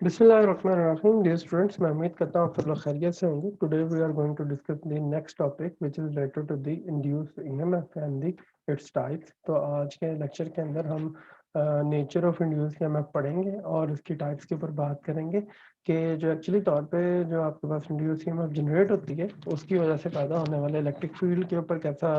Bismillahirrahmanirrahim. Dear students, मैं उम्मीद करता हूँ आप सब लोग खैरियत से होंगे. Today we are going to discuss the next topic which is related to the induced EMF and the its types. तो आज के लेक्चर के अंदर हम नेचर ऑफ इंड्यूस्ड EMF पढ़ेंगे और उसकी टाइप्स के ऊपर बात करेंगे कि जो एक्चुअली तौर पे जो आपके पास इंड्यूस्ड EMF जनरेट होती है उसकी वजह से पैदा होने वाले इलेक्ट्रिक फील्ड के ऊपर कैसा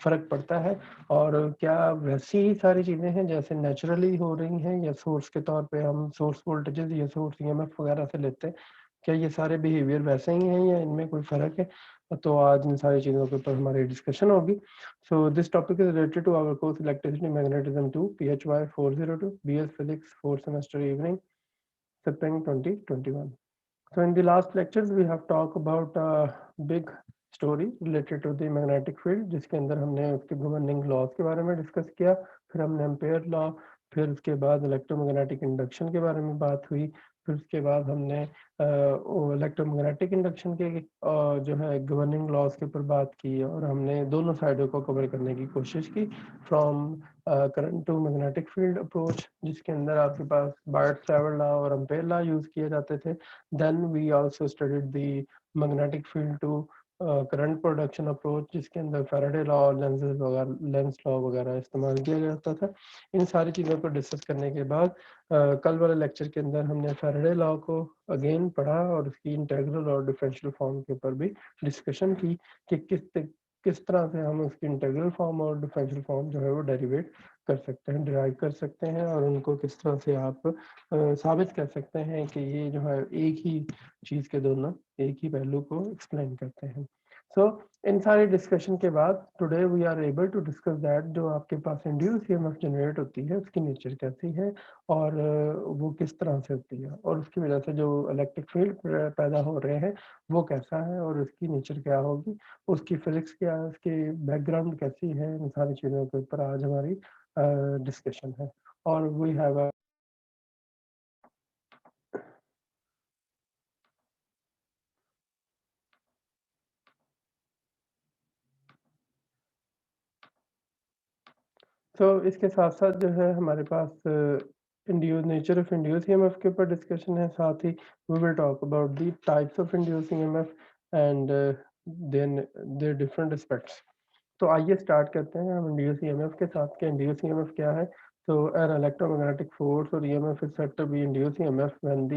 फ़र्क पड़ता है और क्या वैसी ही सारी चीज़ें हैं जैसे नेचुरली हो रही हैं या सोर्स के तौर पे हम सोर्स वोल्टेजेस या सोर्स ईएमएफ वगैरह से लेते हैं, क्या ये सारे बिहेवियर वैसे ही हैं या इनमें कोई फ़र्क है? तो आज इन सारी चीज़ों के ऊपर हमारी डिस्कशन होगी. So this topic is related to our course electricity magnetism 2 PHY 402 BS Physics 4th semester evening Spring 2021. So in the last lectures we have talked about a big story related to the magnetic field जिसके अंदर हमने उसके governing laws के बारे में discuss किया, फिर हमने एम्पेयर लॉ, फिर उसके बाद इलेक्ट्रोमैग्नेटिक इंडक्शन के बारे में बात हुई, फिर उसके बाद हमने इलेक्ट्रोमैग्नेटिक इंडक्शन के जो है गवर्निंग लॉज के ऊपर बात की और हमने दोनों साइडों को कवर करने की कोशिश की from current to magnetic field approach जिसके अंदर आपके पास बायट-सावर्त लॉ और एम्पेयर लॉ यूज़ किए जाते थे. Then we also studied the magnetic field to current production approach जिसके अंदर फैराडे लॉ और लेंसेज वगैरह लेंस लॉ वगैरह इस्तेमाल किया जाता था. इन सारी चीज़ों को डिस्कस करने के बाद कल वाले लेक्चर के अंदर हमने फैराडे लॉ को अगेन पढ़ा और उसकी इंटीग्रल और डिफरेंशियल फॉर्म के ऊपर भी डिस्कशन की कि किस तरह से हम उसकी इंटीग्रल फॉर्म और डिफरेंशियल फॉर्म जो है वो डेरिवेट कर सकते हैं, डिराइव कर सकते हैं और उनको किस तरह से आप साबित कर सकते हैं कि ये जो है एक ही चीज़ के दोनों एक ही पहलू को एक्सप्लेन करते हैं. सो इन सारे डिस्कशन के बाद today we are able to discuss that जो आपके पास इंड्यूस ईएमएफ जनरेट होती है उसकी नेचर कैसी है और वो किस तरह से होती है और उसकी वजह से जो इलेक्ट्रिक फील्ड पैदा हो रहे हैं वो कैसा है और उसकी नेचर क्या होगी, उसकी फिजिक्स क्या है, उसकी बैकग्राउंड कैसी है, इन सारी चीज़ों के ऊपर आज हमारी डिस्कशन है. और वी हैव तो इसके साथ-साथ जो है हमारे पास induce nature of induce EMF के ऊपर डिस्कशन है, साथ ही we will talk about the types of induce EMF and then their different aspects. तो आइए स्टार्ट करते हैं हम इंड्यूस ईएमएफ के साथ कि इंड्यूस ईएमएफ क्या है. तो एन इलेक्ट्रोमैग्नेटिक फोर्स और EMF is said to be induce EMF when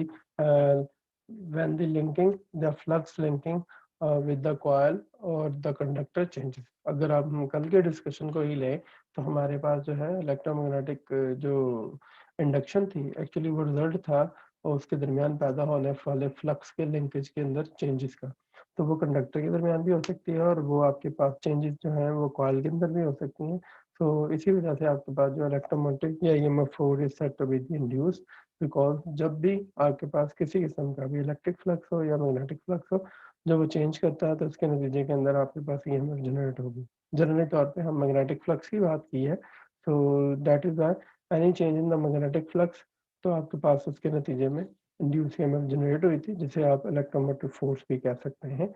the linking the flux linking with the coil और द कंडक्टर चेंजेस. अगर आप हम कल के डिस्कशन को ही लें तो हमारे पास जो है इलेक्ट्रोमैग्नेटिक जो इंडक्शन थी एक्चुअली वो रिजल्ट था और उसके दरमियान पैदा होने वाले फ्लक्स के लिंकेज के अंदर चेंजेस का. तो वो कंडक्टर के दरमियान भी हो सकती है और वो आपके पास चेंजेस जो हैं वो कॉइल के अंदर भी हो सकती हैं. तो इसी वजह से आपके पास जो इलेक्ट्रोमोटिव या EMF force is said to be induced because जब भी आपके पास किसी किस्म का भी इलेक्ट्रिक फ्लक्स हो या मैग्नेटिक फ्लक्स हो जब वो चेंज करता है तो उसके नतीजे के अंदर आपके पास ईएमएफ जनरेट होगी. जनरली तौर पे हम मैग्नेटिक फ्लक्स की बात की है. तो that is that any change in the magnetic flux तो आपके पास उसके नतीजे में इंड्यूस ईएमएफ जनरेट हुई थी जिसे आप इलेक्ट्रोमोटिव फोर्स भी कह सकते हैं.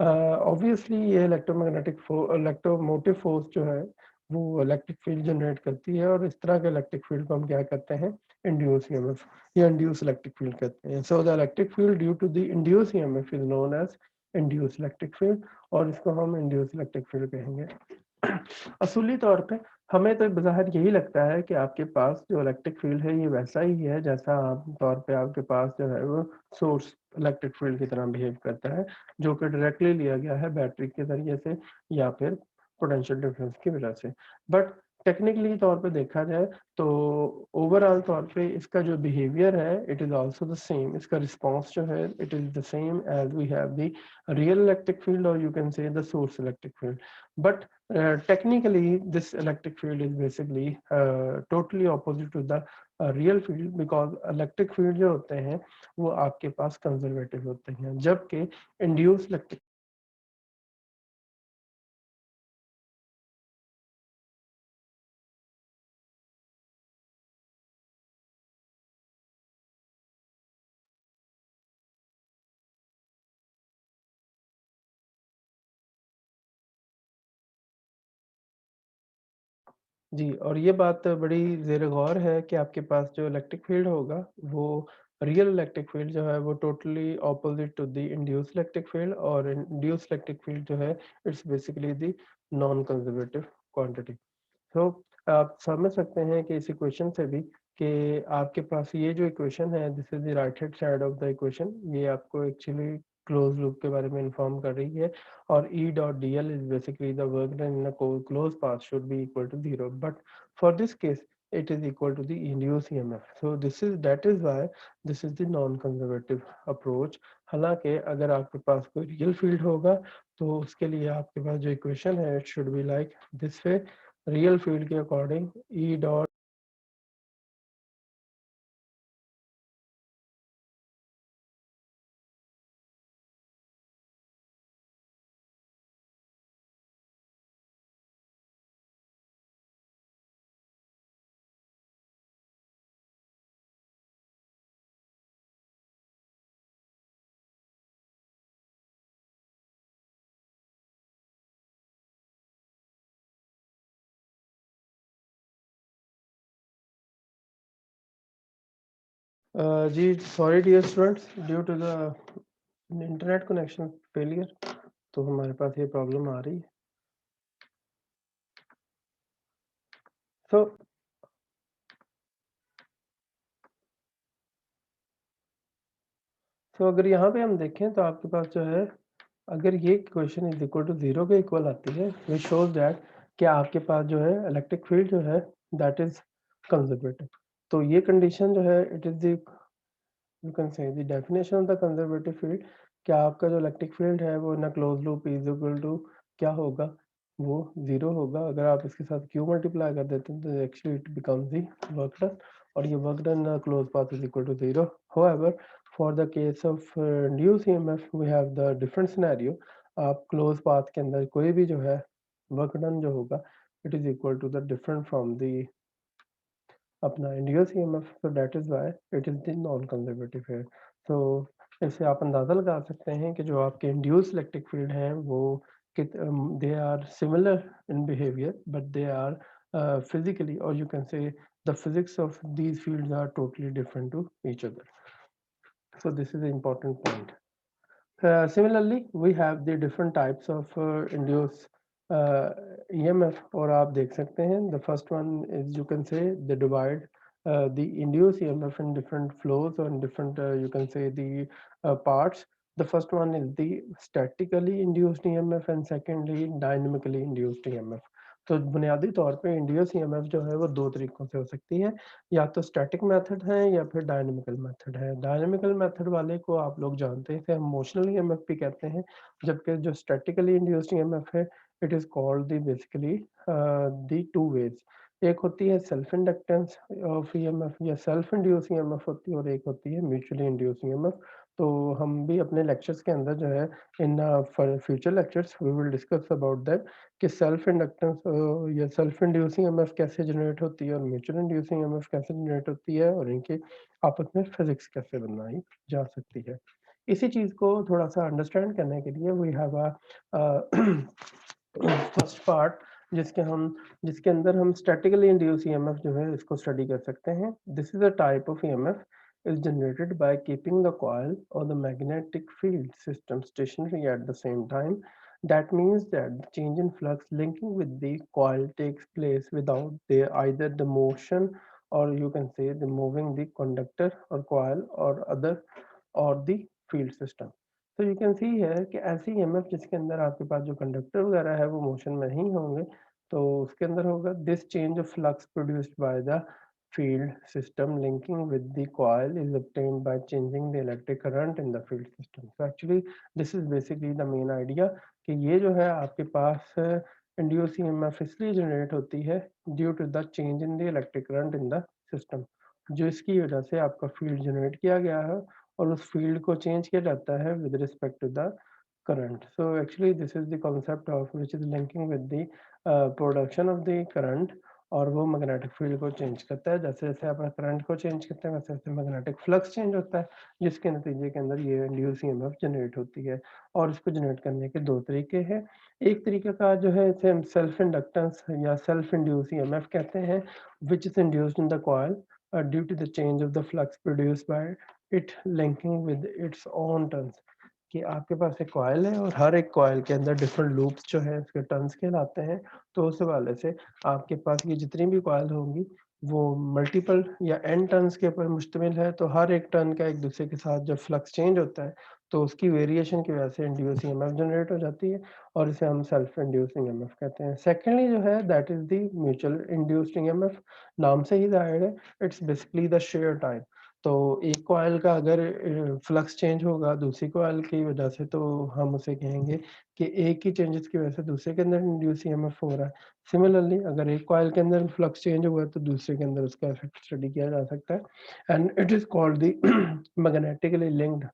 ऑब्वियसली ये इलेक्ट्रोमोटिव फोर्स जो है वो इलेक्ट्रिक फील्ड जनरेट करती है और इस तरह के इलेक्ट्रिक फील्ड को हम क्या कहते हैं, इंड्यूस ईएमएफ या इंड्यूस इलेक्ट्रिक फील्ड कहते हैं. So the electric field due to the induce EMF is known as induce electric field और इसको हम इंड्यूस इलेक्ट्रिक फील्ड कहेंगे. असूली तौर पे हमें तो बज़ाहिर यही लगता है कि आपके पास जो इलेक्ट्रिक फील्ड है ये वैसा ही है जैसा आम तौर पे आपके पास जो है वो सोर्स इलेक्ट्रिक फील्ड की तरह बिहेव करता है जो कि डायरेक्टली लिया गया है बैटरी के ज़रिए से या फिर पोटेंशियल डिफरेंस की वजह से. बट टेक्निकली तौर पे देखा जाए तो ओवरऑल तौर पे इसका जो बिहेवियर है it is also the same. इसका रिस्पॉन्स जो है it is the same as we have the real electric field और you can say the source electric field. But technically, this electric field is basically totally opposite to the real field because electric field जो होते हैं वो आपके पास conservative होते हैं जबकि induce electric जी, और ये बात बड़ी ज़ेर-ए-गौर है कि आपके पास जो इलेक्ट्रिक फील्ड होगा, वो रियल इलेक्ट्रिक फील्ड जो है वो totally opposite to the induced electric field, और इंड्यूस्ड इलेक्ट्रिक फील्ड जो है it's basically the non conservative quantity. तो आप समझ सकते हैं कि इस इक्वेशन से भी कि आपके पास ये जो इक्वेशन है, this is the right hand side of the equation, ये आपको एक्चुअली क्लोज लूप के बारे में इन्फॉर्म कर रही है, और E dot d l is basically the work done in a close path should be equal to zero, but for this case it is equal to the induced EMF. So that is why this is the non-conservative approach. हालांकि अगर आपके पास कोई real field होगा तो उसके लिए आपके पास जो इक्वेशन है it should be like this way, real field के according E dot G sorry dear students, due to the internet connection failure तो हमारे पास ये प्रॉब्लम आ रही है। सो अगर यहाँ पे हम देखें तो आपके पास जो है, अगर ये equation is equal to zero के इक्वल आती है, विच शोज दैट कि आपके पास जो है इलेक्ट्रिक फील्ड जो है दैट इज कंजर्वेटिव। तो ये कंडीशन जो है it is the, you can say the definition of the conservative field, क्या आपका जो इलेक्ट्रिक फील्ड है वो in a close loop is equal to क्या होगा, वो जीरो होगा। अगर आप इसके साथ क्यू मल्टीप्लाई कर देते हैं तो actually it becomes the work done, और ये work done close path is equal to zero. However for the case of induce EMF we have the different scenario. आप क्लोज पाथ के अंदर कोई भी जो है वर्क डन जो होगा it is equal to the different from the अपना induce EMF, so that is why it is the non conservative है। तो इससे आप अंदाजा लगा सकते हैं कि जो आपके इंड्यूस इलेक्ट्रिक फील्ड हैं वो they are similar in behaviour but they are physically, or you can say the physics of these fields are totally different to each other. So this is an important point. Similarly, we have the different types of induced uh, EMF, और आप देख सकते हैं the first one is you can say they divide the induced EMF in different flows or in different you can say the parts. The first one is the statically induced EMF and secondly dynamically induced EMF. तो बुनियादी तौर पे induce EMF जो है वो दो तरीकों से हो सकती है, या तो स्टैटिक मेथड है या फिर डायनामिकल मेथड है। डायनामिकल मेथड वाले को आप लोग जानते हैं कि हम मोशनल ईएमएफ भी कहते हैं, जबकि जो स्टैटिकली इंड्यूस्ड ईएमएफ है it is called the basically the two ways. एक होती है सेल्फ इंडक्टेंस ऑफ ईएमएफ या सेल्फ इंड्यूस ईएमएफ होती है, और एक होती है म्यूचुअली इंड्यूस ईएमएफ। तो हम भी अपने लेक्चर्स के अंदर जो है in future lectures we will discuss about that कि सेल्फ इंडक्टेंस या सेल्फ इंड्यूसिंग एमएफ कैसे जनरेट होती है और म्यूचुअल इंड्यूसिंग एमएफ कैसे जनरेट होती है, और इनके आपस में फिजिक्स कैसे बनाई जा सकती है। इसी चीज को थोड़ा सा अंडरस्टैंड करने के लिए we have a first part जिसके अंदर हम स्टैटिकली इंड्यूस ईएमएफ जो है इसको स्टडी कर सकते हैं। This is a type of EMF is generated by keeping the coil or the magnetic field system stationary at the same time. That means that the change in flux linking with the coil takes place without either the motion, or you can say the moving the conductor or coil or other or the field system. तो you can see है कि ऐसी EMF जिसके अंदर आपके पास जो conductor वगैरह है वो मोशन में ही होंगे, तो उसके अंदर होगा this change of flux produced by the field system linking with the coil is obtained by changing the electric current in the field system. So actually this is basically the main idea कि ये जो है आपके पास induced EMF इसलिए generate होती है due to the change in the electric current in the system, जो इसकी वजह से आपका field generate किया गया है और उस field को change किया जाता है with respect to the current. So actually this is the concept of which is linking with the production of the current और वो मैग्नेटिक फील्ड को चेंज करता है। जैसे-जैसे आप करंट को चेंज करते हैं वैसे-वैसे मैग्नेटिक फ्लक्स चेंज होता है, जिसके नतीजे के अंदर ये इंड्यूस ईएमएफ जनरेट होती है। और इसको जनरेट करने के 2 तरीके हैं। एक तरीका का जो है इसे हम सेल्फ इंडक्टेंस या सेल्फ इंड्यूस ईएमएफ कहते हैं, which is induced in the coil due to the change of the flux produced by it linking with its own turns. कि आपके पास एक कॉइल है और हर एक कॉइल के अंदर डिफरेंट लूप्स जो है उसके टर्न्स कहलाते हैं। तो उस हवाले से आपके पास ये जितनी भी कॉइल होंगी वो मल्टीपल या एन टर्न्स के ऊपर मुश्तमिल है। तो हर एक टर्न का एक दूसरे के साथ जब फ्लक्स चेंज होता है तो उसकी वेरिएशन की वजह से इंड्यूस ईएमएफ जनरेट हो जाती है और इसे हम सेल्फ इंड्यूस ईएमएफ कहते हैं। सेकेंडली जो है that is the mutual induced EMF. नाम से ही जाहिर है it's basically the share type. तो एक कॉइल का अगर फ्लक्स चेंज होगा दूसरी कॉइल की वजह से तो हम उसे कहेंगे कि एक ही चेंजेस की वजह से दूसरे के अंदर इंड्यूस ईएमएफ हो रहा है। सिमिलरली अगर एक कॉइल के अंदर फ्लक्स चेंज हुआ है तो दूसरे के अंदर उसका इफेक्ट स्टडी किया जा सकता है and it is called the magnetically linked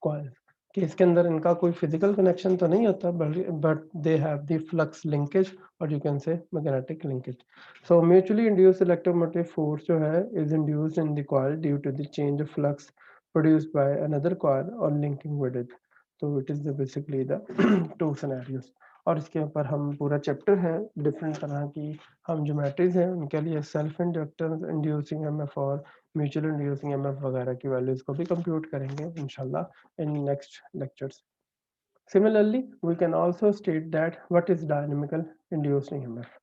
coil. कि इसके अंदर इनका कोई फिजिकल कनेक्शन तो नहीं होता but they have the flux linkage और you can say magnetic linkage. So mutually induced electromotive force जो है is induced in the coil due to the change of flux produced by another coil or linking with it. तो it is the basically the two scenarios। और इसके ऊपर हम पूरा chapter है different तरह की हम ज्योमेट्रीज हैं उनके लिए सेल्फ इंडक्टेंस इंड्यूसिंग एमएफ और म्यूचुअल इंड्यूसिंग एमएफ वगैरह की वैल्यूज को भी कंप्यूट करेंगे इंशाल्लाह in next lectures. Similarly, we can also state that what is dynamical induced EMF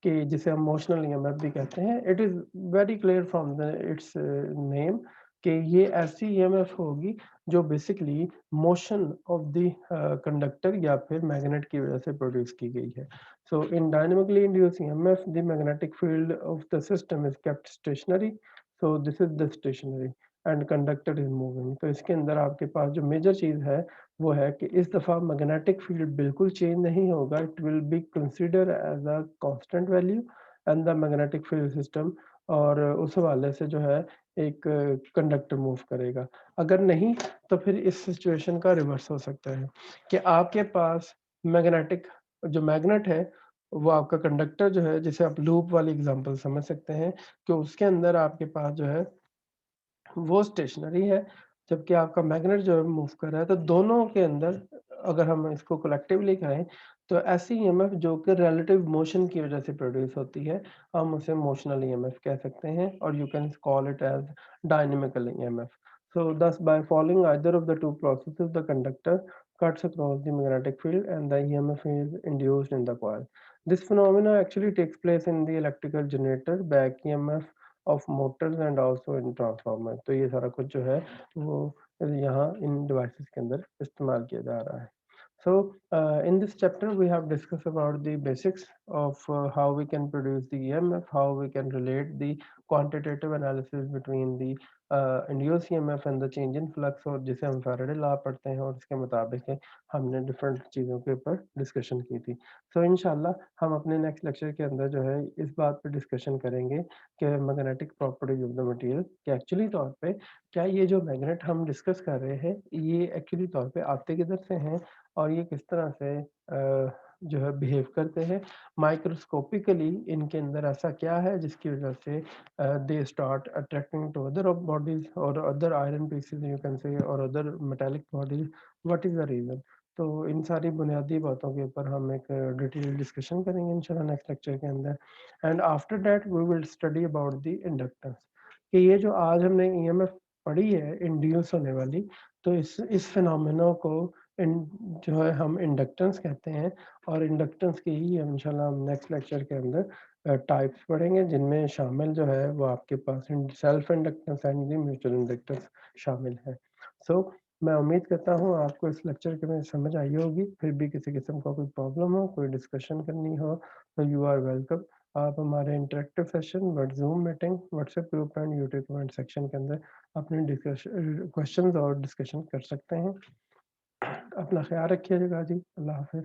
कि जिसे हम मोशनल ईएमएफ भी कहते हैं। It is very clear from the it's name कि ये ऐसी ईएमएफ होगी जो basically motion of the conductor या फिर मैग्नेट की वजह से प्रोड्यूस की गई है। So in dynamically induced EMF the magnetic field of the system is kept stationary. So this is the stationary and conductor is moving. तो इसके अंदर आपके पास जो मेजर चीज़ है वो है कि इस दफ़ा मैग्नेटिक फील्ड बिल्कुल चेंज नहीं होगा। It will be consider as a constant value and the magnetic field system. और उस हवाले से जो है एक कंडक्टर मूव करेगा। अगर नहीं तो फिर इस सिचुएशन का रिवर्स हो सकता है कि आपके पास मैग्नेटिक जो मैग्नेट है वो आपका कंडक्टर जो है जिसे आप लूप वाली एग्जांपल समझ सकते हैं कि उसके अंदर आपके पास जो है वो स्टेशनरी है, जबकि आपका मैग्नेट जो है मूव कर रहा है। तो दोनों के अंदर अगर हम इसको कलेक्टिवली कहें, तो ऐसी ईएमएफ जो कि रिलेटिव मोशन की वज़ह से प्रोड्यूस होती है, हम उसे मोशनल ईएमएफ कह सकते हैं और you can call it as dynamical EMF. So thus by following either of the two processes, the conductor cuts across the magnetic field and the EMF is induced in the coil. This phenomena actually takes place in the electrical generator, back EMF of Motors and also in transformer. तो ये सारा कुछ जो है वो यहाँ इन devices के अंदर इस्तेमाल किया जा रहा है। So in this chapter we have discussed about the basics of how we can produce the EMF, how we can relate the quantitative analysis between the induced EMF and the change in flux और जिसे हम Faraday law पढ़ते हैं और इसके मुताबिक हमने different चीज़ों के ऊपर डिस्कशन की थी। So इंशाल्लाह हम अपने नेक्स्ट लेक्चर के अंदर जो है इस बात पे डिस्कशन करेंगे कि magnetic properties of the material कि एक्चुअली तौर पे क्या ये जो मैग्नेट हम डिस्कस कर रहे हैं ये एक्चुअली तौर पे आते किधर से हैं और ये किस तरह से जो है बिहेव करते हैं माइक्रोस्कोपिकली। इनके अंदर ऐसा क्या है जिसकी वजह से they start attracting to other bodies और other iron pieces you can say और other metallic bodies. What is the reason. तो इन सारी बुनियादी बातों के ऊपर हम एक डिटेल डिस्कशन करेंगे इंशाल्लाह नेक्स्ट लेक्चर के अंदर। And after that we will study about the inductance कि ये जो आज हमने ईएमएफ पढ़ी है इंड्यूस होने वाली, तो इस फिनोमेना को इन जो है हम इंडक्टेंस कहते हैं और इंडक्टेंस की ही इंशाल्लाह हम नेक्स्ट लेक्चर के अंदर टाइप्स पढ़ेंगे जिनमें शामिल जो है वो आपके पास self inductance and the mutual inductance शामिल है। सो मैं उम्मीद करता हूँ आपको इस लेक्चर के में समझ आई होगी। फिर भी किसी किस्म का कोई प्रॉब्लम हो कोई डिस्कशन करनी हो तो यू आर वेलकम। आप हमारे interactive session but Zoom meeting WhatsApp group and YouTube comment section के अंदर अपने डिस्कशन क्वेश्चंस और डिस्कशन कर सकते हैं। अपना ख्याल रखिएगा जी। अल्लाह हाफिज़।